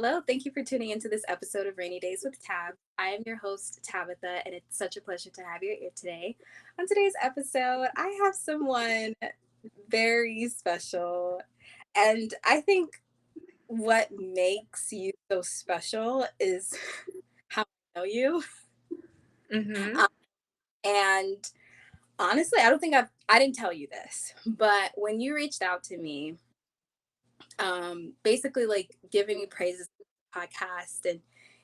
Hello, thank you for tuning into this episode of Rainy Days with Tab. I am your host, Tabitha, and it's such a pleasure to have you here today. On today's episode, I have someone very special, and I think what makes you so special is how I know you. Mm-hmm. Um, and honestly, I didn't tell you this, but when you reached out to me, basically like giving me praises for the podcast and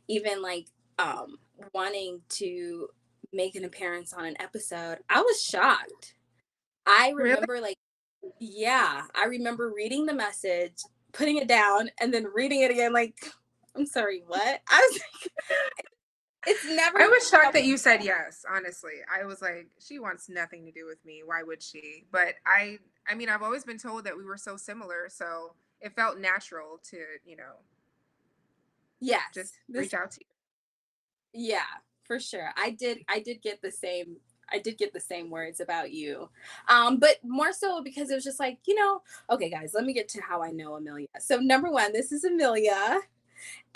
even like um wanting to make an appearance on an episode, I was shocked. I Really? remember like yeah, I remember reading the message, putting it down, and then reading it again like I'm sorry, what? I was like, it's never I was shocked that you said yes, honestly. I was like, she wants nothing to do with me. Why would she? But I mean, I've always been told that we were so similar, so it felt natural to, yes. just This reach out to yeah, for sure. I did get the same words about you. But more so because it was just like, okay guys, let me get to how I know Amelia. So number one, this is Amelia.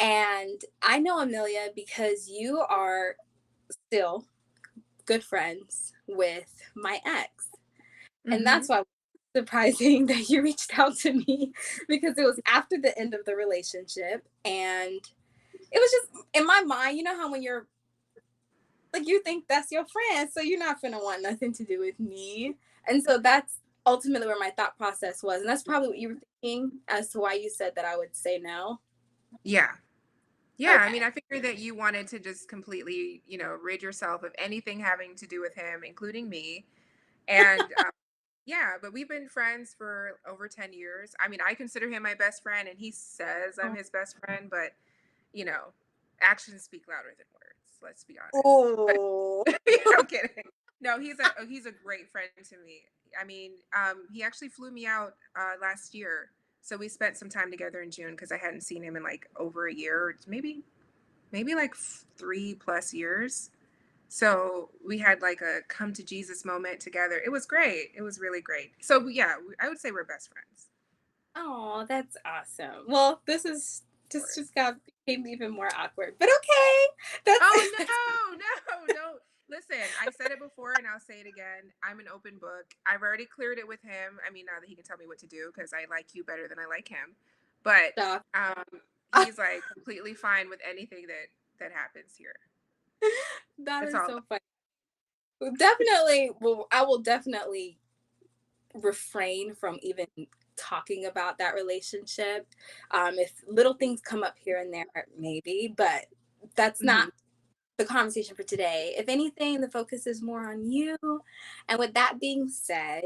And I know Amelia because you are still good friends with my ex. you. And Mm-hmm. that's why it's surprising that you reached out to me because it was after the end of the relationship. And it was just in my mind, you know how when you're like, you think that's your friend, so you're not gonna want nothing to do with me. And so that's ultimately where my thought process was. And that's probably what you were thinking as to why you said that I would say no. Yeah. Yeah, I mean, Okay. I figured that you wanted to just completely, rid yourself of anything having to do with him, including me. And yeah, but we've been friends for over 10 years. I mean, I consider him my best friend, and he says I'm his best friend, but you know, actions speak louder than words. Let's be honest. But Oh. I'm kidding. No, he's a great friend to me. I mean, he actually flew me out last year, so we spent some time together in June because I hadn't seen him in like over a year, or maybe like 3+ years. So we had like a come to Jesus moment together. It was great. It was really great. So yeah, I would say we're best friends. Oh, that's awesome. Well, this is Of course. just got became even more awkward. But okay. Oh That's no, don't listen. I've said it before and I'll say it again. I'm an open book. I've already cleared it with him. I mean, now that he can tell me what to do because I like you better than I like him. But stop. he's like completely fine with anything that happens here. That That's is all. so funny. Definitely, well, I will definitely refrain from even talking about that relationship. If little things come up here and there, maybe, but that's Mhm. not the conversation for today. If anything, the focus is more on you. And with that being said,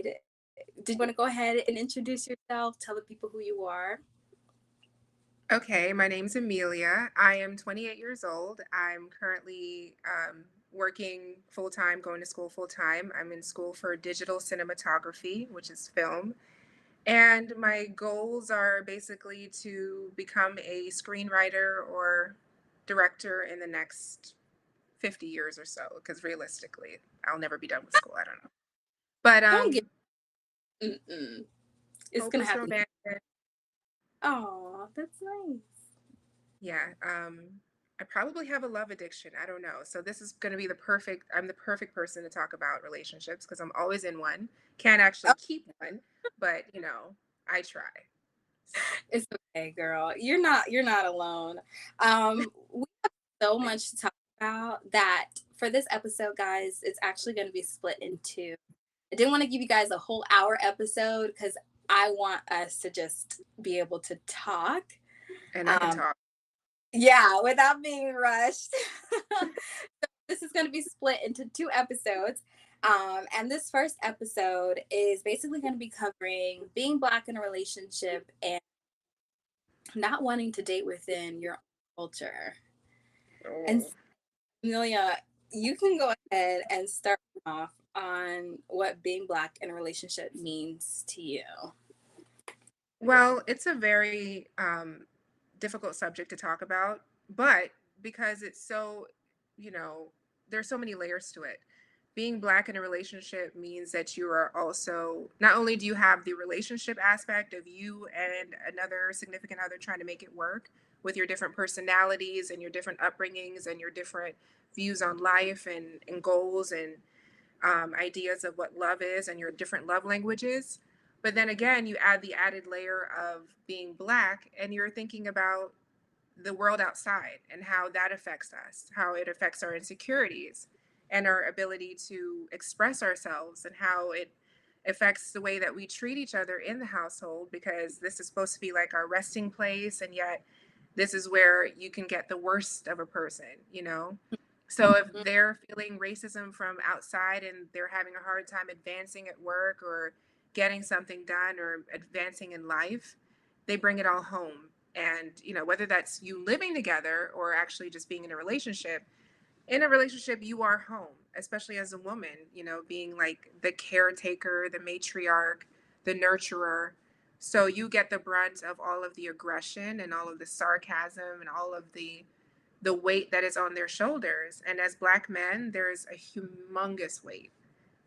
did you want to go ahead and introduce yourself? Tell the people who you are. Okay, my name's Amelia. I am 28 years old. I'm currently working full time, going to school full time. I'm in school for digital cinematography, which is film. And my goals are basically to become a screenwriter or director in the next 50 years or so, because realistically, I'll never be done with school. I don't know. But Don't get. Mm-mm. It's gonna hopeless happen. romantic. Oh, that's nice. Yeah. I probably have a love addiction. I don't know. So this is going to be I'm the perfect person to talk about relationships because I'm always in one. Can't actually Oh, keep one, but I try. So, it's okay, girl. You're not alone. We have so much to talk about that for this episode, guys. It's actually going to be split in two. I didn't want to give you guys a whole hour episode because I want us to just be able to talk. and I can Um, talk. yeah, without being rushed. This is going to be split into two episodes. And this first episode is basically going to be covering being Black in a relationship and not wanting to date within your culture. And Oh. Amelia, you can go ahead and start off on what being Black in a relationship means to you. Well, it's a very difficult subject to talk about, but because it's so, you know, there's so many layers to it. Being Black in a relationship means that you are also, not only do you have the relationship aspect of you and another significant other trying to make it work, with your different personalities and your different upbringings and your different views on life and goals and ideas of what love is and your different love languages. But then again, you add the added layer of being Black, and you're thinking about the world outside and how that affects us, how it affects our insecurities and our ability to express ourselves, and how it affects the way that we treat each other in the household, because this is supposed to be like our resting place, and yet this is where you can get the worst of a person, you know? So if Mhm. they're feeling racism from outside and they're having a hard time advancing at work or getting something done or advancing in life, they bring it all home. And, you know, whether that's you living together or actually just being in a relationship, you are home, especially as a woman, you know, being like the caretaker, the matriarch, the nurturer. So you get the brunt of all of the aggression and all of the sarcasm and all of the weight that is on their shoulders. And as Black men, there's a humongous weight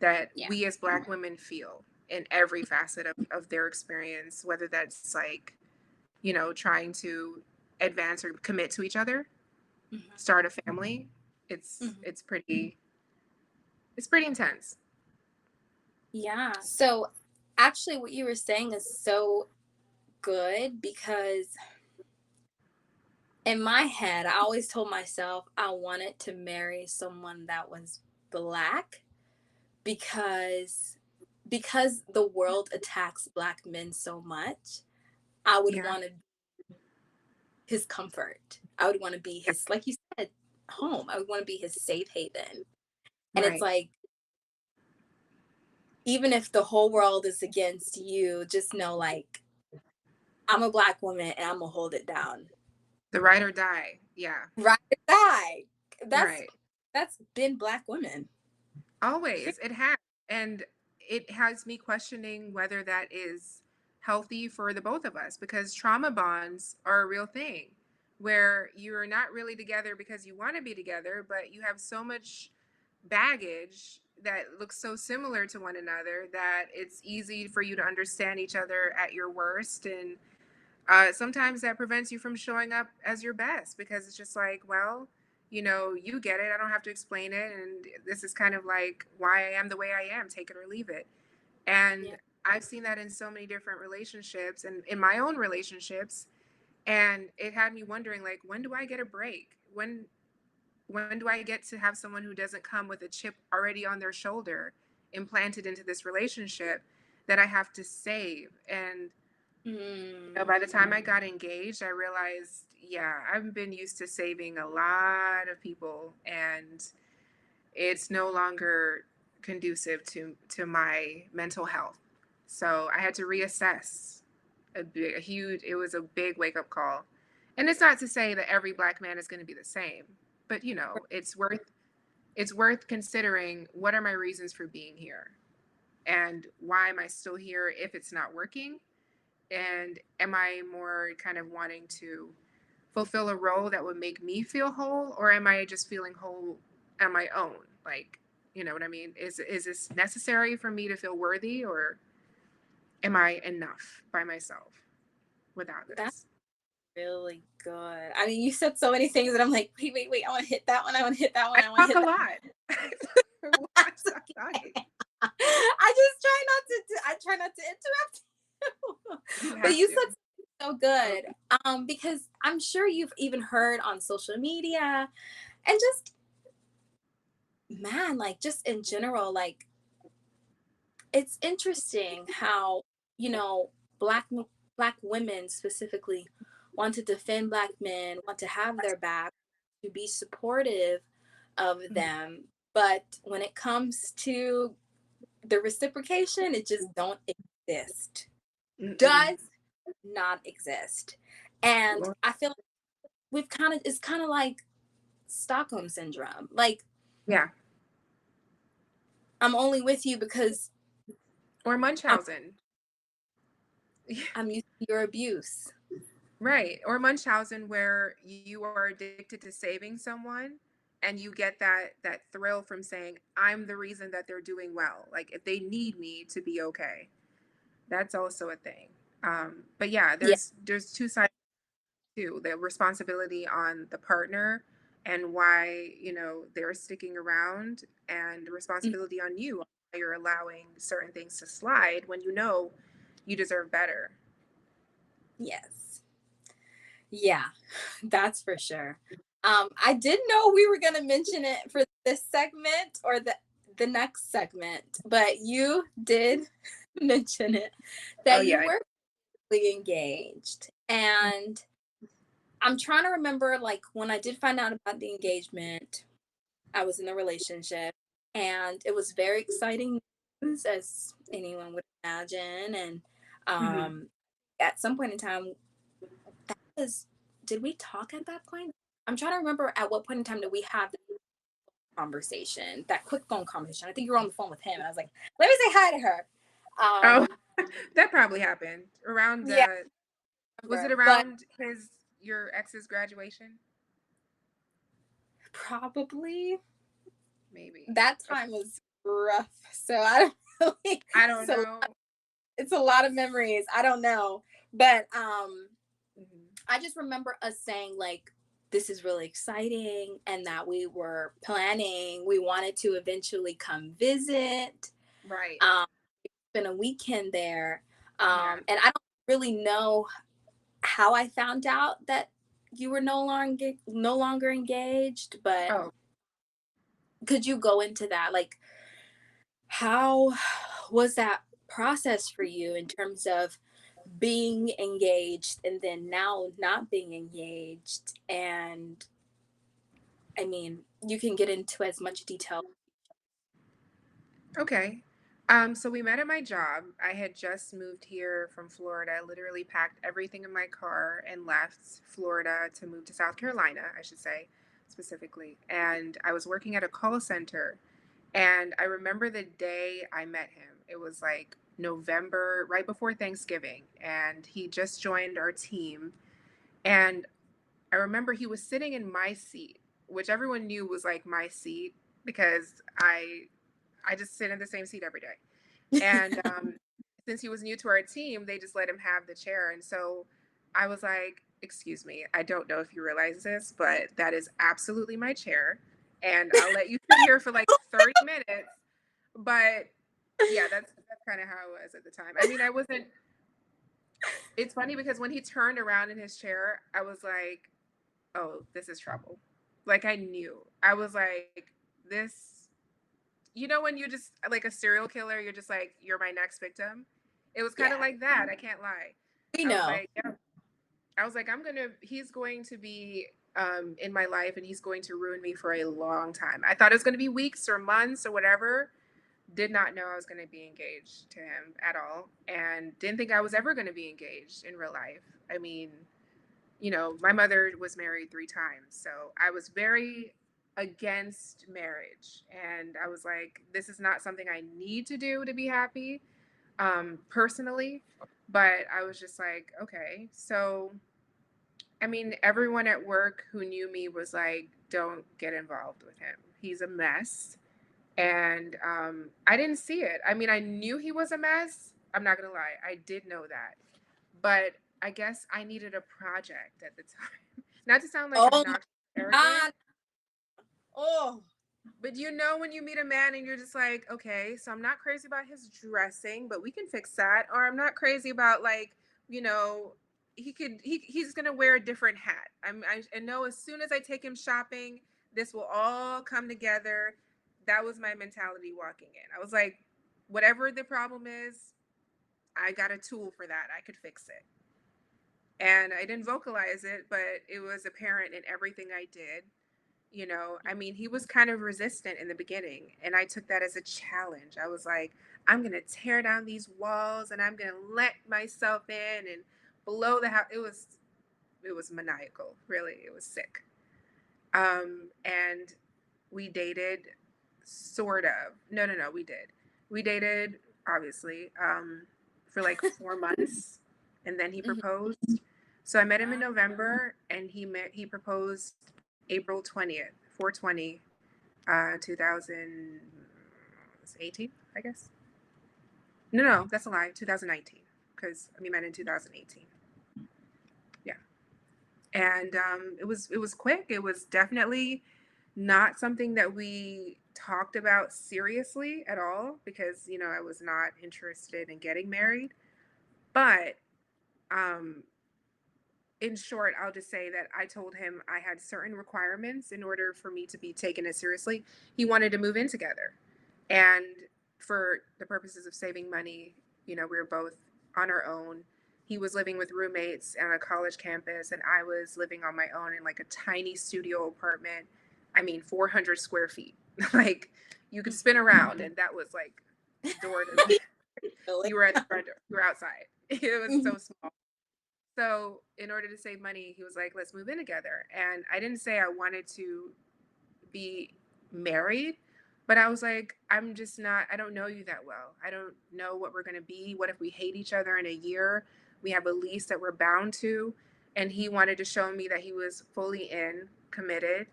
that Yeah. we as Black women feel in every facet of their experience, whether that's like, you know, trying to advance or commit to each other, Mhm. start a family. Mhm. It's pretty intense. Yeah. So actually, what you were saying is so good because in my head, I always told myself I wanted to marry someone that was Black because the world attacks Black men so much. I would Yeah. want to his comfort. I would want to be Yeah. his, like you said, home. I would want to be his safe haven. And it's Right. like, even if the whole world is against you, just know, like, I'm a Black woman and I'm gonna hold it down. The ride or die. Yeah. Right or die. That's Right. that's been Black women. Always. It has. And it has me questioning whether that is healthy for the both of us, because trauma bonds are a real thing where you're not really together because you want to be together, but you have so much baggage that looks so similar to one another that it's easy for you to understand each other at your worst. And sometimes that prevents you from showing up as your best, because it's just like, well, you know, you get it. I don't have to explain it. And this is kind of like why I am the way I am, take it or leave it. And Yeah. I've seen that in so many different relationships and in my own relationships. And it had me wondering, like, when do I get a break? When do I get to have someone who doesn't come with a chip already on their shoulder implanted into this relationship that I have to save? And you know, Mm, by the time I got engaged, I realized, yeah, I've been used to saving a lot of people, and it's no longer conducive to my mental health. So I had to reassess. A huge, it was a big wake up call. And it's not to say that every Black man is going to be the same, but you know, it's worth considering, what are my reasons for being here, and why am I still here if it's not working, and am I more kind of wanting to fulfill a role that would make me feel whole, or am I just feeling whole on my own? Like, you know what I mean? Is this necessary for me to feel worthy, or am I enough by myself without that's this? really good. I mean, you said so many things that I'm like, wait, wait, wait. I want to hit that one. I want to hit that one. I I want to talk a hit that. lot. I want to That's stop talking. okay. I just try not to. I try not to interrupt you. You But have you to. said something so good. Because I'm sure you've even heard on social media and just man, like just in general, like it's interesting how you know black women specifically want to defend Black men, want to have their back, to be supportive of them, but when it comes to the reciprocation, it just don't exist. Mm-mm. Does not exist. And I feel like we've kind of it's kind of like Stockholm syndrome. Like Yeah. I'm only with you because Or I'm Munchausen. I'm used to your abuse. Right. Or Munchausen, where you are addicted to saving someone and you get that thrill from saying, I'm the reason that they're doing well. Like if they need me to be okay. That's also a thing. But yeah, Yeah. there's two sides. too, the responsibility on the partner and why, they're sticking around, and the Mm, responsibility on you, why you're allowing certain things to slide when you know you deserve better. yes. Yeah, that's for sure. I didn't know we were gonna mention it for this segment or the next segment, but you did mention it Oh that you yeah. were really engaged. And I'm trying to remember like when I did find out about the engagement, I was in a relationship and it was very exciting news as anyone would imagine. And Mhm. um at some point in time was did we talk at that point? I'm trying to remember at what point in time did we have that conversation, that quick phone conversation. I think you were on the phone with him and I was like, let me say hi to her. Oh, Um that probably happened around, yeah, I was it remember. But around your ex's graduation? probably Maybe. that Okay. time was rough. So I don't really I don't so know. it's a lot of memories. I don't know. But Mhm. I just remember us saying like this is really exciting and that we were planning. We wanted to eventually come visit. Right. Um spend a weekend there. Yeah. And I don't really know how I found out that you were no longer engaged, but Oh, could you go into that? Like how was that process for you in terms of being engaged and then now not being engaged? And I mean, you can get into as much detail. okay. So we met at my job. I had just moved here from Florida. I literally packed everything in my car and left Florida to move to South Carolina, I should say, specifically. And I was working at a call center. And I remember the day I met him. It was like November, right before Thanksgiving. And he just joined our team. And I remember he was sitting in my seat, which everyone knew was like my seat because I just sit in the same seat every day. And since he was new to our team, they just let him have the chair. And so I was like, "Excuse me, I don't know if you realize this, but that is absolutely my chair. And I'll let you sit here for like 30 minutes." But yeah, that's kind of how it was at the time. I mean, I wasn't, it's funny because when he turned around in his chair, I was like, "Oh, this is trouble." Like I knew. I was like, this, when you just like a serial killer, you're just like, you're my next victim. It was kind of Yeah, like that. I can't lie. we I was know. like, yeah. I was like, he's going to be in my life and he's going to ruin me for a long time. I thought it was going to be weeks or months or whatever. Did not know I was going to be engaged to him at all. And didn't think I was ever going to be engaged in real life. I mean, my mother was married 3 times. So I was very against marriage. And I was like, this is not something I need to do to be happy, personally. But I was just like, okay. So, I mean, everyone at work who knew me was like, don't get involved with him. He's a mess. And I didn't see it. I mean, I knew he was a mess. I'm not going to lie. I did know that. But I guess I needed a project at the time. Not to sound like Oh my obnoxious, arrogant, God. Oh, but when you meet a man and you're just like, okay, so I'm not crazy about his dressing, but we can fix that. Or I'm not crazy about like, you know, he's gonna wear a different hat. I know as soon as I take him shopping, this will all come together. That was my mentality walking in. I was like, whatever the problem is, I got a tool for that. I could fix it. And I didn't vocalize it, but it was apparent in everything I did. I mean, he was kind of resistant in the beginning, and I took that as a challenge. I was like, I'm going to tear down these walls and I'm going to let myself in and blow the house. It was maniacal, really. It was sick. And we dated, sort of. No, no, no, we did. We dated, obviously, for like 4 months, and then he mhm. proposed. So I met him in Wow. November, and he proposed April 20th, 420, 2018, I guess. No, no, that's a lie. 2019, because we met in 2018. Yeah. And it was quick. It was definitely not something that we talked about seriously at all because, I was not interested in getting married. But um, in short, I'll just say that I told him I had certain requirements in order for me to be taken as seriously. He wanted to move in together. And for the purposes of saving money, we were both on our own. He was living with roommates on a college campus, and I was living on my own in like a tiny studio apartment. I mean, 400 square feet. Like you could spin around, and that was like door to Really? you were at the front door, you were outside. It was Mhm. so small. So, in order to save money, he was like, let's move in together. And I didn't say I wanted to be married, but I was like, I'm just not, I don't know you that well. I don't know what we're going to be. What if we hate each other in a year? We have a lease that we're bound to. And he wanted to show me that he was fully in, committed.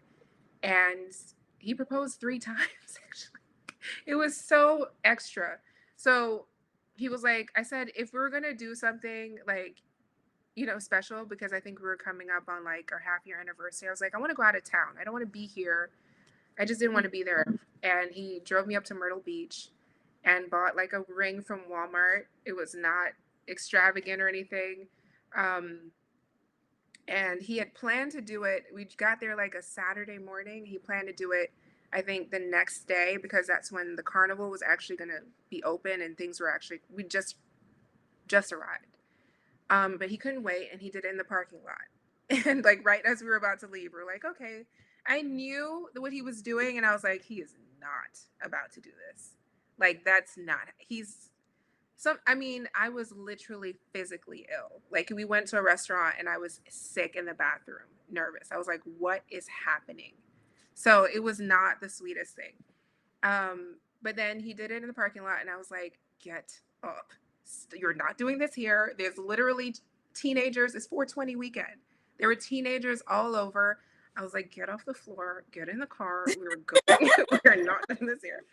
And he proposed 3 times, actually. It was so extra. So he was like, I said, if we're going to do something like, special, because I think we were coming up on like our half-year anniversary. I was like, I want to go out of town. I don't want to be here. I just didn't want to be there. And he drove me up to Myrtle Beach and bought like a ring from Walmart. It was not extravagant or anything. Um, and he had planned to do it. We got there like a Saturday morning. He planned to do it, I think, the next day because that's when the carnival was actually going to be open and things were actually, we just arrived. But he couldn't wait and he did it in the parking lot. And like right as we were about to leave, we're like, okay. I knew what he was doing and I was like, he is not about to do this. Like that's not I was literally physically ill. Like we went to a restaurant and I was sick in the bathroom, nervous. I was like, what is happening? So it was not the sweetest thing. But then he did it in the parking lot, and I was like, get up. You're not doing this here. There's literally teenagers. It's 420 weekend. There were teenagers all over. I was like, get off the floor, get in the car. We were going. We are not doing this here.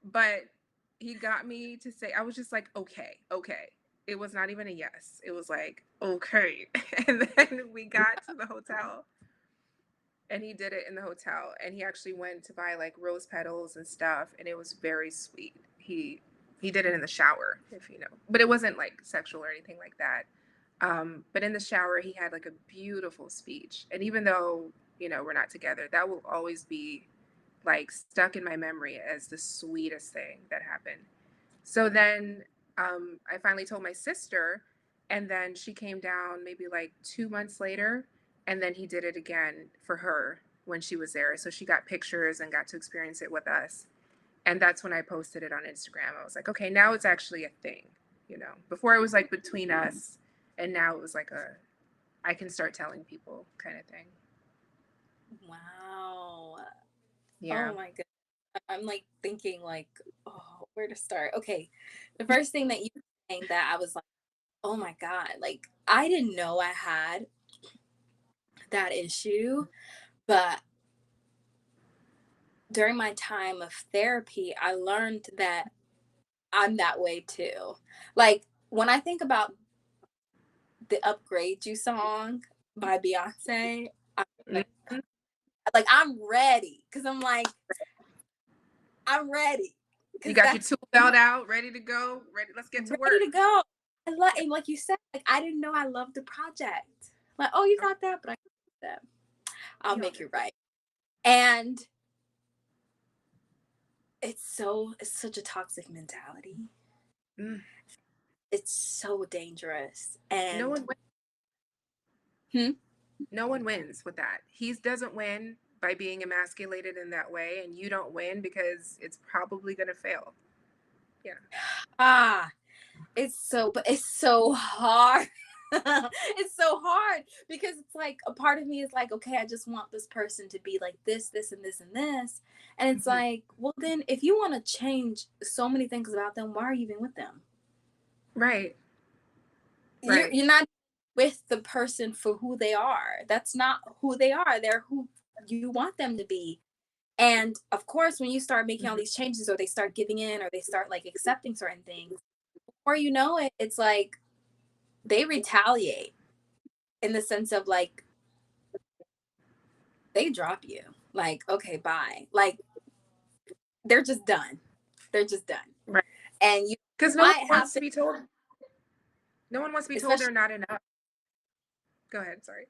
But he got me to say, I was just like, okay, okay. It was not even a yes. It was like, okay. And then we got to the hotel and he did it in the hotel and he actually went to buy like rose petals and stuff and it was very sweet. He did it in the shower, if you know, but it wasn't like sexual or anything like that. But in the shower he had like a beautiful speech, and even though we're not together, that will always be like stuck in my memory as the sweetest thing that happened. So then I finally told my sister, and then she came down maybe like 2 months later, and then he did it again for her when she was there. So she got pictures and got to experience it with us. And that's when I posted it on Instagram. I was like, okay, now it's actually a thing. Before it was like between us, and now it was like I can start telling people kind of thing. Wow. Yeah. Oh my goodness. I'm like thinking like, oh, where to start? Okay. The first thing that you were saying that I was like, oh my God, like I didn't know I had that issue, but during my time of therapy, I learned that I'm that way too. Like when I think about the Upgrade You song by Beyonce, I'm like, Mhm. I'm ready because I'm ready You because got your that's tool belt out, ready to go. Ready, let's get to ready work. to go. And like you said, like I didn't know I loved the project. Like, oh, you got that, but I got that. I'll We all make know. you right. And it's such a toxic mentality. Mm. It's so dangerous. No And one wins. hmm, No one wins with that. He doesn't win by being emasculated in that way, and you don't win because it's probably going to fail. Yeah. ah, but it's so hard. It's so hard because it's like a part of me is like, okay, I just want this person to be like this, and this, and this. And it's Mhm. like, well, then if you want to change so many things about them, why are you even with them? Right. Right. You're not with the person for who they are. That's not who they are. They're who you want them to be. And of course, when you start making all Mhm. these changes or they start giving in or they start like accepting certain things, before you know it, it's like they retaliate in the sense of like they drop you. Like, okay, bye. Like, they're just done. They're just done. Right. And you Because no one might have wants to to, be told. No one wants to be told especially, they're not enough. Go ahead. Sorry.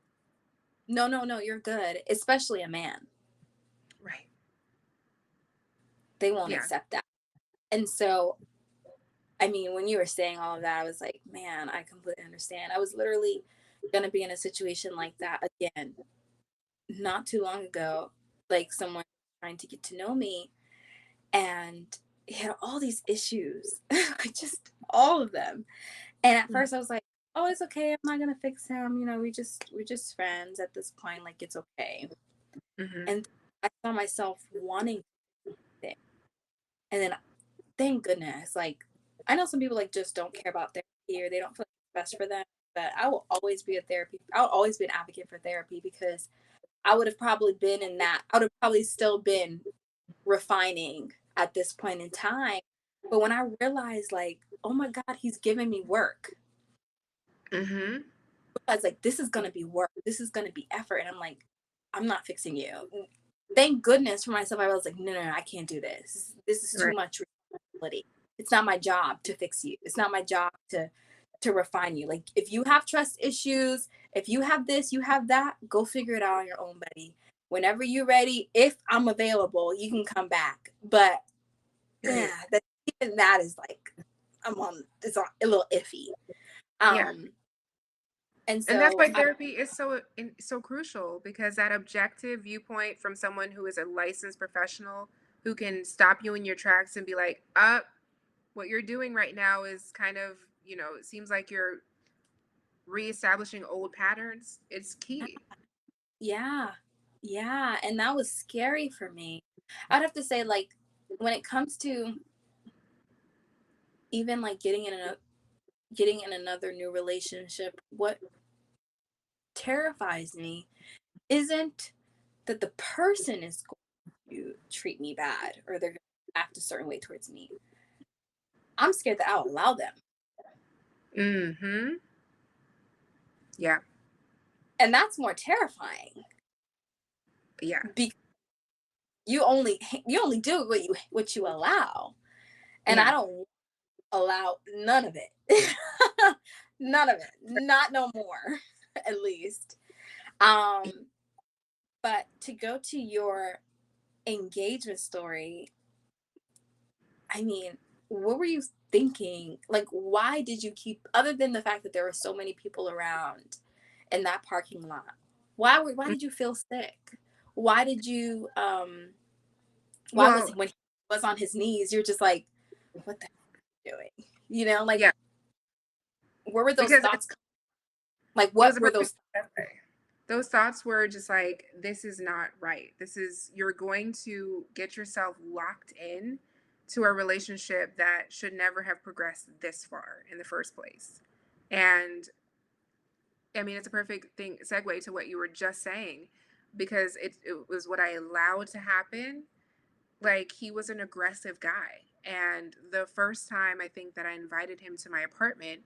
no, no, no, you're good. Especially a man. Right. They won't Yeah. accept that. And so, I mean, when you were saying all of that, I was like, man, I completely understand. I was literally going to be in a situation like that again, not too long ago. Like, someone trying to get to know me, and he had all these issues, like just all of them. And at first I was like, oh, it's okay. I'm not going to fix him. You know, we're just friends at this point. Like, it's okay. Mm-hmm. And I saw myself wanting it. And then thank goodness, like, I know some people like just don't care about therapy, or they don't feel like it's best for them. But I will always be I'll always be an advocate for therapy, because I would have probably been in that, I would have probably still been refining at this point in time. But when I realized, like, oh my God, he's giving me work. Mm-hmm. I was like, this is gonna be work. This is gonna be effort. And I'm like, I'm not fixing you. Thank goodness for myself. I was like, no, no, no, I can't do this. This is too Right. much responsibility. It's not my job to fix you. It's not my job to refine you. Like, if you have trust issues, if you have this, you have that, go figure it out on your own, buddy. Whenever you're ready, if I'm available, you can come back. But Right. yeah, even that is like, it's a little iffy. Yeah. Um, and And that's so why therapy is so crucial, because that objective viewpoint from someone who is a licensed professional who can stop you in your tracks and be like, what you're doing right now is kind of, it seems like you're reestablishing old patterns. It's key. yeah, yeah, and that was scary for me. I'd have to say, like, when it comes to even like getting in another new relationship, what terrifies me isn't that the person is going to treat me bad, or they're going to act a certain way towards me. I'm scared that I'll allow them. Mm-hmm. Yeah. And that's more terrifying, Yeah. because you only do what you allow. And Yeah. I don't allow none of it. None of it. Not no more, at least. Um, but to go to your engagement story, I mean, what were you thinking? Like, why did you keep, other than the fact that there were so many people around in that parking lot? Why Mm. did you feel sick? Why did you why was Well, he, when he was on his knees, you're just like, what the heck are you doing? You know, like, yeah, where were those because thoughts? Like, it was what a were perfect those? segue. Those thoughts were just like, this is not right. You're going to get yourself locked in to a relationship that should never have progressed this far in the first place. And I mean, it's a perfect segue to what you were just saying, because it was what I allowed to happen. Like, he was an aggressive guy. And the first time I think that I invited him to my apartment,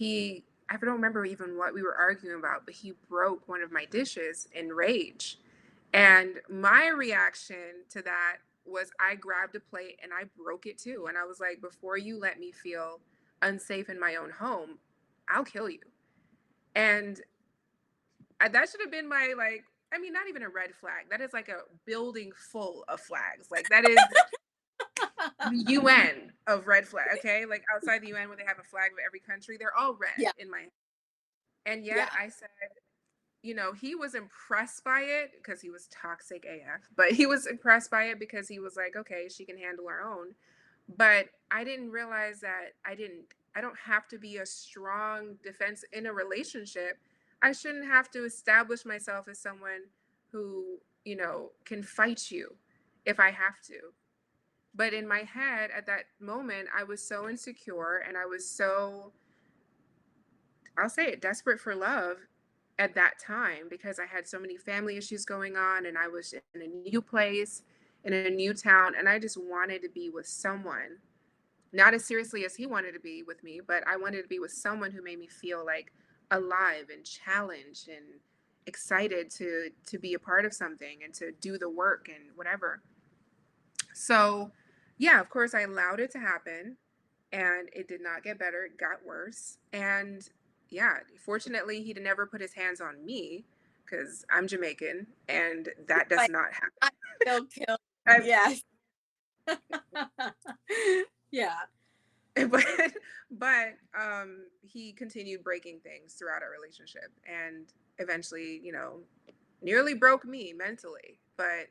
I don't remember even what we were arguing about, but he broke one of my dishes in rage. And my reaction to that was, I grabbed a plate and I broke it too. And I was like, before you let me feel unsafe in my own home, I'll kill you. And that should have been my, like, I mean, not even a red flag. That is like a building full of flags. Like, that is the UN of red flag. Okay, like outside the UN, where they have a flag of every country, they're all red Yeah, in my. And yet, yeah, I said, he was impressed by it because he was toxic AF, but he was impressed by it because he was like, okay, she can handle her own. But I didn't realize that I don't have to be a strong defense in a relationship. I shouldn't have to establish myself as someone who, can fight you if I have to. But in my head at that moment, I was so insecure and I was so, I'll say it, desperate for love at that time, because I had so many family issues going on and I was in a new place, in a new town, and I just wanted to be with someone, not as seriously as he wanted to be with me, but I wanted to be with someone who made me feel like alive and challenged excited to be a part of something and to do the work and whatever. So, yeah, of course, I allowed it to happen, and it did not get better. It got worse. And yeah, fortunately, he never put his hands on me because I'm Jamaican, and that does Like, not happen. I still kill. I, Yes. Yeah. but he continued breaking things throughout our relationship, and eventually, nearly broke me mentally. But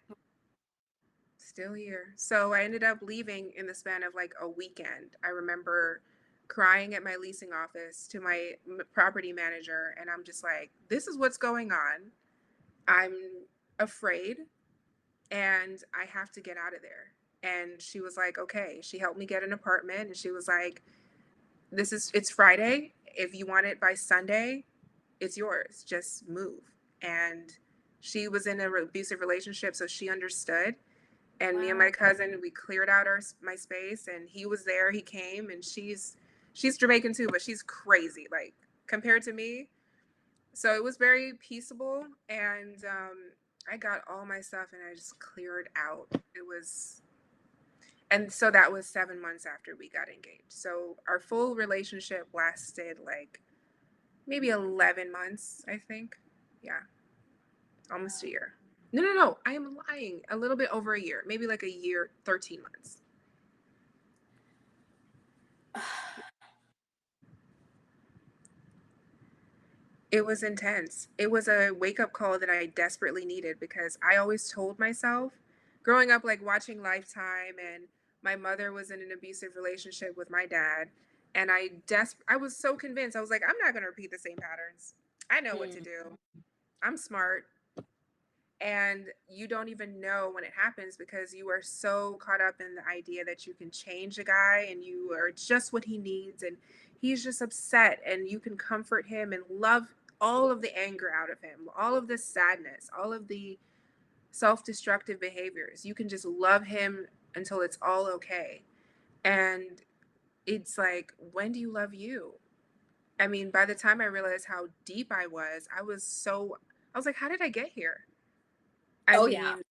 still here. So I ended up leaving in the span of like a weekend. I remember crying at my leasing office to my property manager, and I'm just like, this is what's going on. I'm afraid, and I have to get out of there. And she was like, okay. She helped me get an apartment, and she was like, it's Friday. If you want it by Sunday, it's yours. Just move. And she was in an abusive relationship, so she understood. And me and my Wow. cousin, we cleared out my space, and he was there. He came, and she's Jamaican too, but she's crazy, like, compared to me. So it was very peaceable, and I got all my stuff, and I just cleared out. It was, and so that was 7 months after we got engaged. So our full relationship lasted like maybe 11 months, I think. Yeah, almost a year. No, no, no. I am lying. A little bit over a year, maybe like a year, 13 months. It was intense. It was a wake up call that I desperately needed because I always told myself, growing up, like watching Lifetime, and my mother was in an abusive relationship with my dad. And I was so convinced. I was like, I'm not going to repeat the same patterns. I know what to Mm. do. I'm smart. And you don't even know when it happens because you are so caught up in the idea that you can change a guy and you are just what he needs, and he's just upset, and you can comfort him and love all of the anger out of him, all of the sadness, all of the self-destructive behaviors. You can just love him until it's all okay. And it's like, when do you love you? I mean, by the time I realized how deep I was like, how did I get here? I Oh yeah. mean,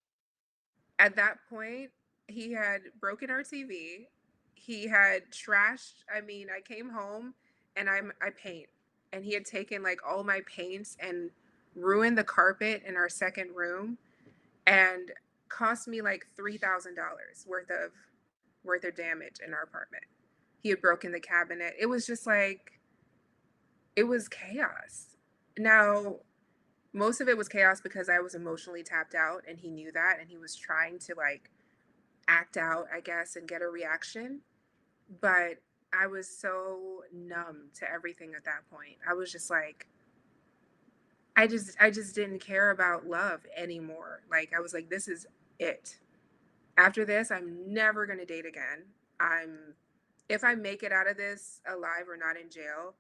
at that point, he had broken our TV. He had trashed. I mean, I came home, and I paint, and he had taken like all my paints and ruined the carpet in our second room, and cost me like $3,000 worth of damage in our apartment. He had broken the cabinet. It was just like, it was chaos. Now, most of it was chaos because I was emotionally tapped out, and he knew that, and he was trying to like act out, I guess, and get a reaction. But I was so numb to everything at that point. I was just like, I just didn't care about love anymore. Like, I was like, this is it. After this, I'm never going to date again. I'm If I make it out of this alive or not in jail,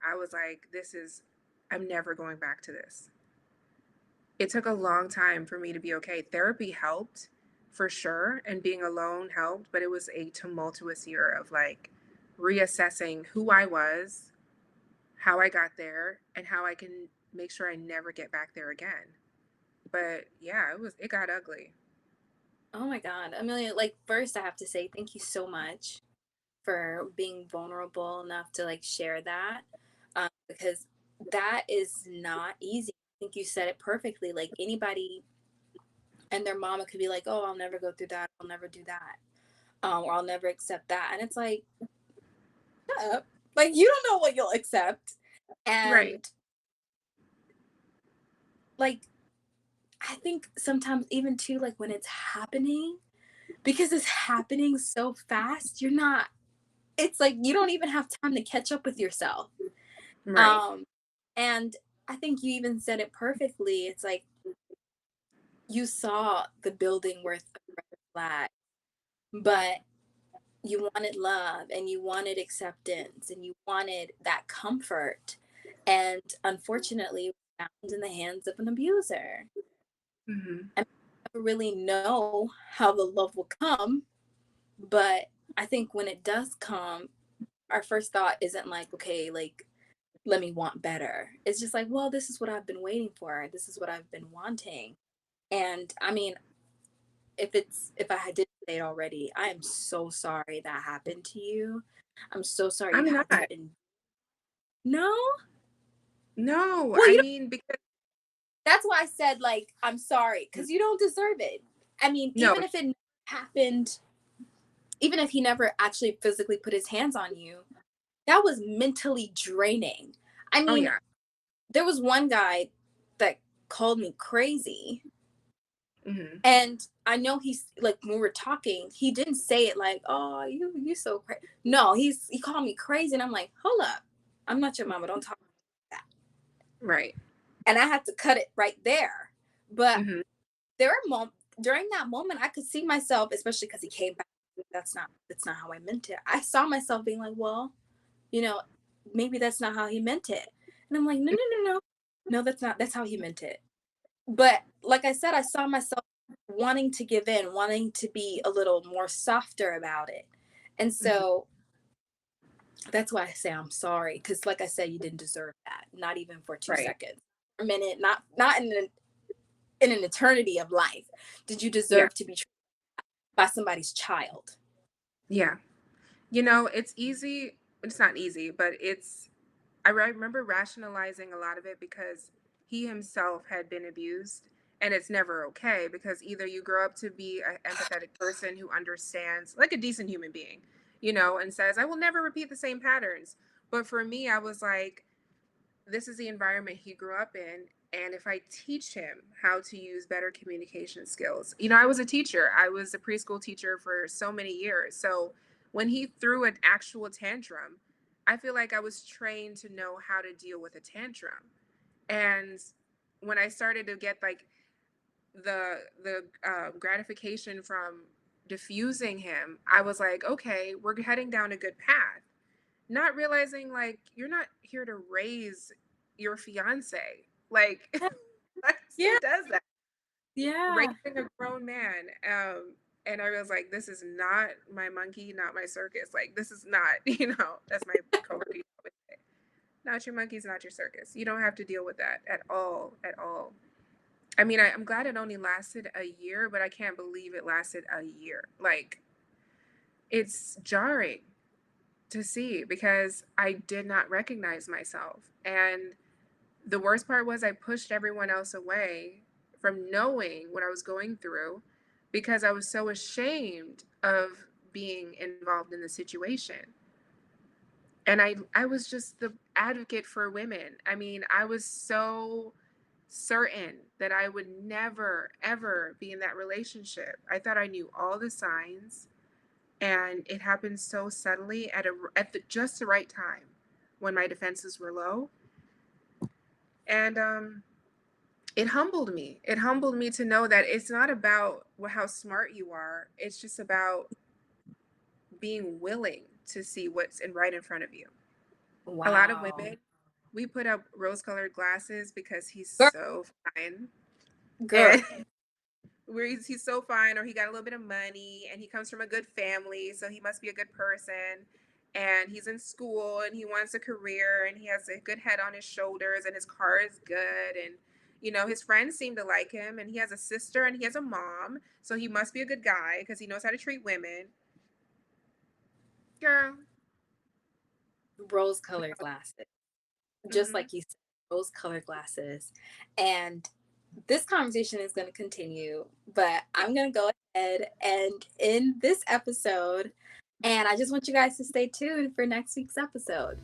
I was like, I'm never going back to this. It took a long time for me to be okay. Therapy helped for sure, and being alone helped, but it was a tumultuous year of like reassessing who I was, how I got there, and how I can make sure I never get back there again. But yeah, it got ugly. Oh my God, Amelia. Like, first, I have to say thank you so much for being vulnerable enough to like share that, because that is not easy. I think you said it perfectly. Like, anybody and their mama could be like, "Oh, I'll never go through that. I'll never do that, or I'll never accept that." And it's like, shut up. Like, you don't know what you'll accept, Right. and like, I think sometimes even too, like when it's happening, because it's happening so fast, you're not. It's like you don't even have time to catch up with yourself. Right. Um, and I think you even said it perfectly. It's like you saw the building worth a red flag, but you wanted love and you wanted acceptance and you wanted that comfort. And unfortunately, it was found in the hands of an abuser. Hmm. And I never really know how the love will come, but I think when it does come, our first thought isn't like, okay, like let me want better. It's just like, well, this is what I've been waiting for. This is what I've been wanting. And I mean, if I didn't say it already, I am so sorry that happened to you. I'm so sorry you I'm had not. to no? No, Well, I you don't, mean, because that's why I said like I'm sorry cuz you don't deserve it. I mean, no, even if it happened, even if he never actually physically put his hands on you, that was mentally draining. I oh mean, yeah. there was one guy that called me crazy. Hmm. And I know he's like when we were talking, he didn't say it like, "Oh, you so crazy." No, he called me crazy, and I'm like, "Hold up, I'm not your mama. Don't talk like that." Right. And I had to cut it right there. But Hmm. there were moments during that moment I could see myself, especially because he came back. That's not how I meant it. I saw myself being like, "Well, you know, maybe that's not how he meant it." And I'm like, "No, no, no, no, no. That's how he meant it." But like I said, I saw myself wanting to give in, wanting to be a little more softer about it. And Hmm. so that's why I say I'm sorry. Cause like I said, you didn't deserve that. Not even for two Right. seconds. A minute, not in an eternity of life. Did you Yeah. deserve to be treated by somebody's child? Yeah. You know, it's easy. It's not easy, but remember rationalizing a lot of it because he himself had been abused. And it's never okay because either you grow up to be an empathetic person who understands, like a decent human being, and says, I will never repeat the same patterns. But for me, I was like, this is the environment he grew up in. And if I teach him how to use better communication skills, I was a teacher, I was a preschool teacher for so many years. So when he threw an actual tantrum, I feel like I was trained to know how to deal with a tantrum. And when I started to get like the gratification from diffusing him, I was like, okay, we're heading down a good path, not realizing like you're not here to raise your fiance. Like, Yeah, who does that? yeah. Raising a grown man. And I was like, this is not my monkey, not my circus. Like, this is not, that's my coworker used to always say. Not your monkeys, not your circus. You don't have to deal with that at all, at all. I mean, I'm glad it only lasted a year, but I can't believe it lasted a year. Like, it's jarring to see because I did not recognize myself. And the worst part was I pushed everyone else away from knowing what I was going through because I was so ashamed of being involved in the situation. And I was just the advocate for women. I mean, I was so certain that I would never ever be in that relationship. I thought I knew all the signs, and it happened so subtly at the just the right time when my defenses were low. And it humbled me. It humbled me to know that it's not about how smart you are. It's just about being willing to see what's right in front of you. A lot of Wow. women, we put up rose-colored glasses because he's Girl, so fine, and girl. where he's so fine, or he got a little bit of money, and he comes from a good family, so he must be a good person. And he's in school, and he wants a career, and he has a good head on his shoulders, and his car is good, and his friends seem to like him, and he has a sister and he has a mom, so he must be a good guy because he knows how to treat women. Girl. Rose colored glasses. Just Mm-hmm. like you said, rose colored glasses. And this conversation is going to continue, but I'm going to go ahead and end this episode. And I just want you guys to stay tuned for next week's episode.